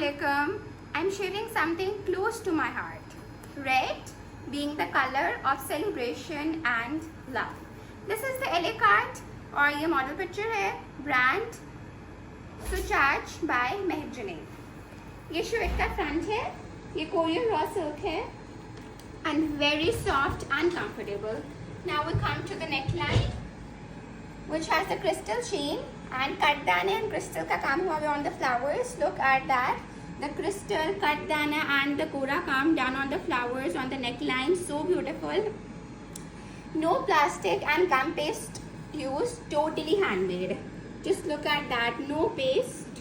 Assalamualaikum. I'm sharing something close to my heart. Red being the color of celebration and love. This is the LA card और ये model picture है brand सुचार्ज bye Mahajane. ये shirt का front है, ये Korean raw silk है and very soft and comfortable. Now we come to the neckline which has a crystal chain and katdana and crystal का काम हुआ है on the flowers. Look at that. The crystal, katdana and the kora काम done on the flowers on the neckline. So beautiful. No plastic and gum paste used. Totally handmade. Just look at that. No paste,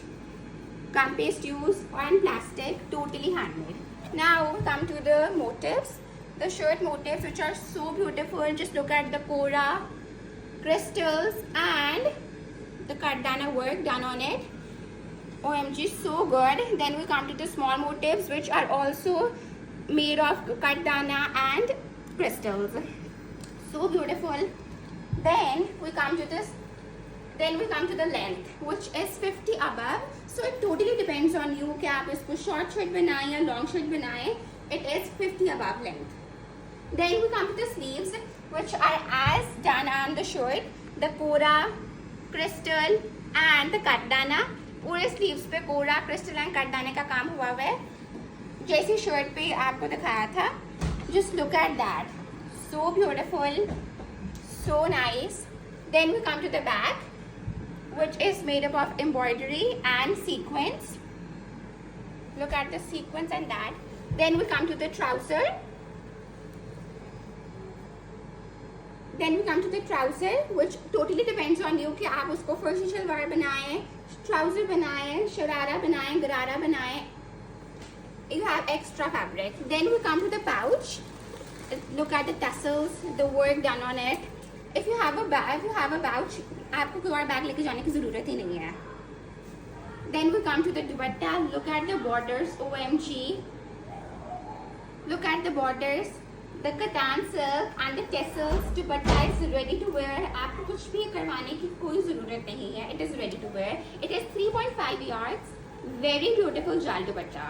gum paste used and plastic. Totally handmade. Now come to the motifs. The shirt motifs which are so beautiful. Just look at the kora, crystals and the katdana work done on it. OMG, so good. Then we come to the small motifs which are also made of katdana and crystals. So beautiful. Then we come to this. Then we come to the length which is 50 above. So it totally depends on you कि आप इसको short shirt बनाएं या long shirt बनाएं. It is 50 above length. Then we come to the sleeves which are as done on the shirt. The kora, crystal and the katdana. पूरे sleeves पे कोरा, crystal and katdana का काम हुआ है जैसी शर्ट पे आपको दिखाया था. Just look at that. So beautiful, so nice. Then we come to the back which is made up of embroidery and sequins. Look at the sequins and that. Then we come to the trouser. Then we come to the trouser which totally depends on you कि आप उसको फर्शी शलवार बनाएं, trouser बनाएं, शरारा बनाएं, गरारा बनाएं. You have extra fabric. Then we come to the pouch. Look at the tassels, the work done on it. If you have a pouch, आपको कोई और बैग लेके जाने की ज़रूरत ही नहीं है. Then we come to the dupatta. Look at the borders. OMG. Look at the borders. The katan silk and the tassels. Dupatta is ready to wear. आपको कुछ भी करवाने की कोई ज़रूरत नहीं है. It is ready to wear. It is 3.5 yards. Very beautiful jal dupatta.